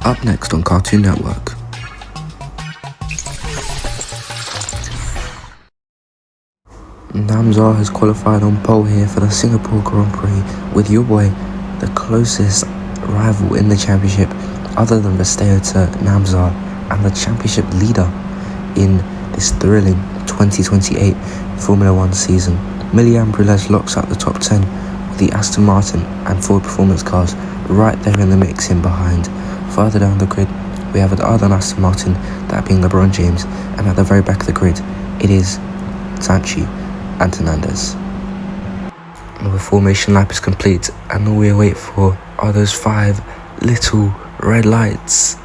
Up next on Cartoon Network. Namzar has qualified on pole here for the Singapore Grand Prix with your boy, the closest rival in the championship other than Vesteo to Namzar and the championship leader in this thrilling 2028 Formula 1 season. Millian Brulez locks up the top 10 with the Aston Martin and Ford Performance cars right there in the mix in behind. Further down the grid, we have the other Aston Martin, that being LeBron James, and at the very back of the grid, it is Sanchi and Hernandez. The formation lap is complete, and all we await for are those 5 little red lights.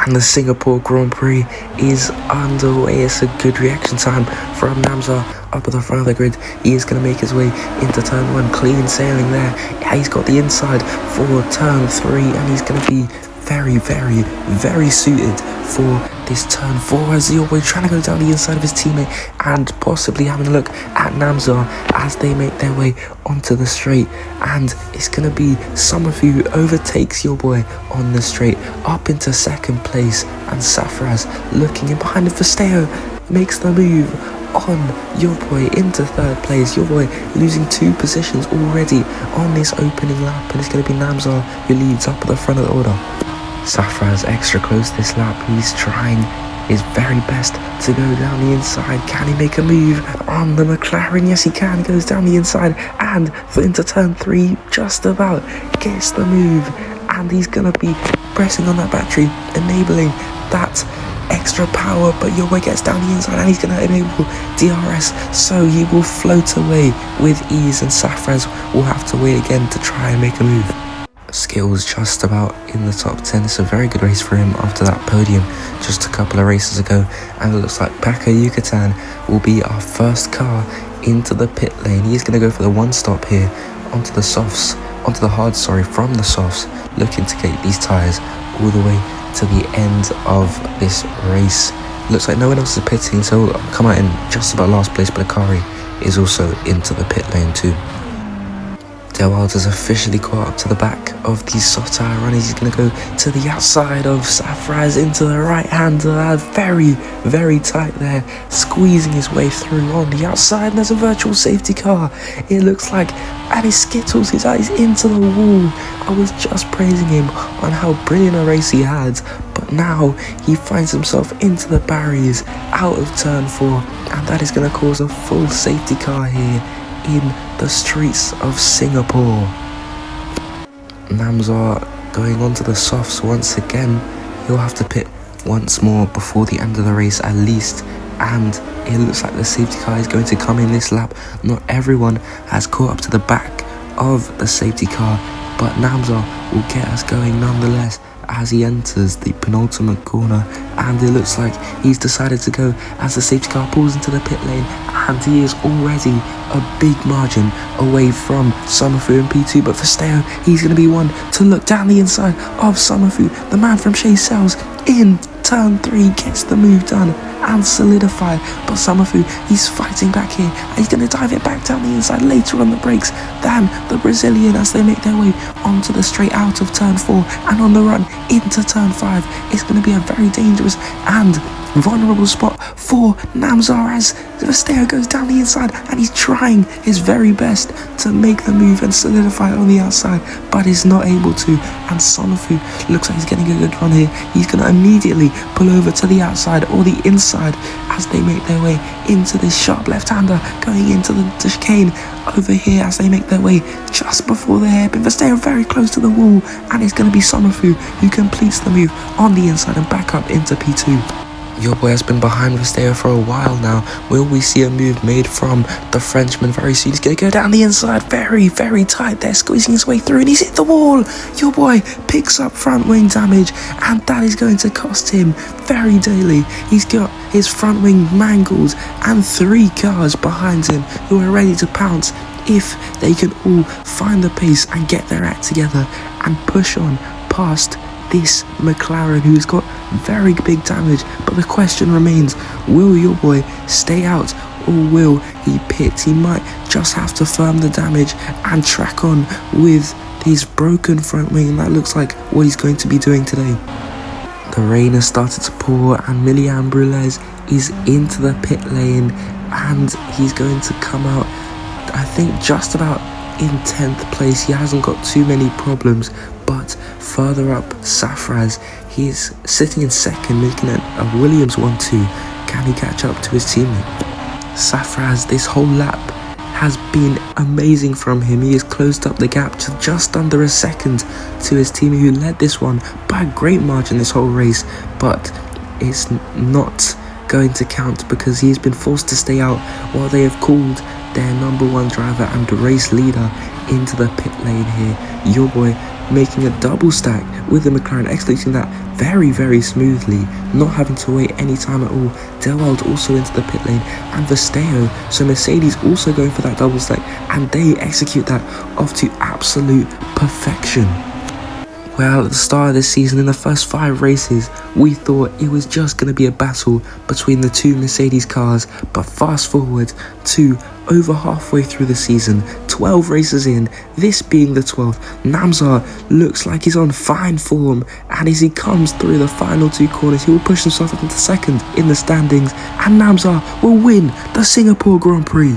And the Singapore Grand Prix is underway. It's a good reaction time from Namzar up at the front of the grid. He is going to make his way into turn 1, clean sailing there. Yeah, he's got the inside for turn 3, and he's going to be very suited for this turn 4 as we're trying to go down the inside of his teammate and possibly having a look at Namzar as they make their way onto the straight. And it's going to be Summerview who overtakes your boy on the straight up into second place, and Safraz looking in behind him. Vesteo makes the move on your boy into third place. Your boy losing 2 positions already on this opening lap, and it's going to be Namzar who leads up at the front of the order. Safraz extra close this lap. He's trying his very best to go down the inside. Can he make a move on the McLaren? Yes, he can. Goes down the inside and into turn 3, just about gets the move, and he's gonna be pressing on that battery, enabling that extra power, but your boy gets down the inside and he's gonna enable DRS, so he will float away with ease, and Safraz will have to wait again to try and make a move. Skills just about in the top 10. It's a very good race for him after that podium just a couple of races ago, and it looks like Paco Yucatan will be our first car into the pit lane. He's going to go for the 1 stop here onto the softs, onto the hards, from the softs, looking to get these tyres all the way to the end of this race. Looks like no one else is pitting, so he'll come out in just about last place, but Akari is also into the pit lane too. Dale Wilds has officially caught up to the back of the soft tyre runners. He's going to go to the outside of Safraz into the right hand. Very tight there, squeezing his way through on the outside, and there's a virtual safety car, it looks like, and he skittles his eyes into the wall. I was just praising him on how brilliant a race he had, but now he finds himself into the barriers out of turn 4, and that is going to cause a full safety car here in the streets of Singapore. Namzar going onto the softs once again. He'll have to pit once more before the end of the race at least, and it looks like the safety car is going to come in this lap. Not everyone has caught up to the back of the safety car, but Namzar will get us going nonetheless as he enters the penultimate corner, and it looks like he's decided to go as the safety car pulls into the pit lane, and he is already a big margin away from Summerview in P2. But Vesteo, he's going to be one to look down the inside of Summerview. The man from Shea Cells in turn 3 gets the move done and solidified, but Summerview, he's fighting back here, and he's going to dive it back down the inside later on the brakes than the Brazilian as they make their way onto the straight out of turn 4 and on the run into turn 5. It's going to be a very dangerous and vulnerable spot for Namzar as Vesteo goes down the inside, and he's trying his very best to make the move and solidify on the outside, but is not able to. And Summerview looks like he's getting a good run here. He's going to immediately pull over to the outside or the inside as they make their way into this sharp left-hander going into the chicane over here as they make their way just before the hairpin. Vesteo very close to the wall, and it's going to be Summerview who completes the move on the inside and back up into P2. Your boy has been behind Vesteo for a while now. Will we see a move made from the Frenchman very soon? He's going to go down the inside, very tight there, squeezing his way through, and he's hit the wall. Your boy picks up front wing damage, and that is going to cost him very dearly. He's got his front wing mangled, and 3 cars behind him who are ready to pounce if they can all find the pace and get their act together and push on past this McLaren, who's got very big damage. But the question remains, will your boy stay out or will he pit? He might just have to firm the damage and track on with his broken front wing, and that looks like what he's going to be doing today. The rain has started to pour and Milian Brulez is into the pit lane, and he's going to come out, I think, just about in 10th place. He hasn't got too many problems, but further up, Safraz, he's sitting in second, making it a Williams 1-2. Can he catch up to his teammate? Safraz, this whole lap has been amazing from him. He has closed up the gap to just under a second to his teammate, who led this one by a great margin this whole race, but it's not going to count because he's been forced to stay out while they have called their #1 driver and race leader into the pit lane here. Your boy making a double stack with the McLaren, executing that very, very smoothly, not having to wait any time at all. Delwald also into the pit lane, and Vesteo, so Mercedes also going for that double stack, and they execute that off to absolute perfection. Well, at the start of this season, in the first 5 races, we thought it was just going to be a battle between the two Mercedes cars, but fast forward to over halfway through the season, 12 races in, this being the 12th, Namzar looks like he's on fine form, and as he comes through the final 2 corners, he will push himself up into second in the standings, and Namzar will win the Singapore Grand Prix.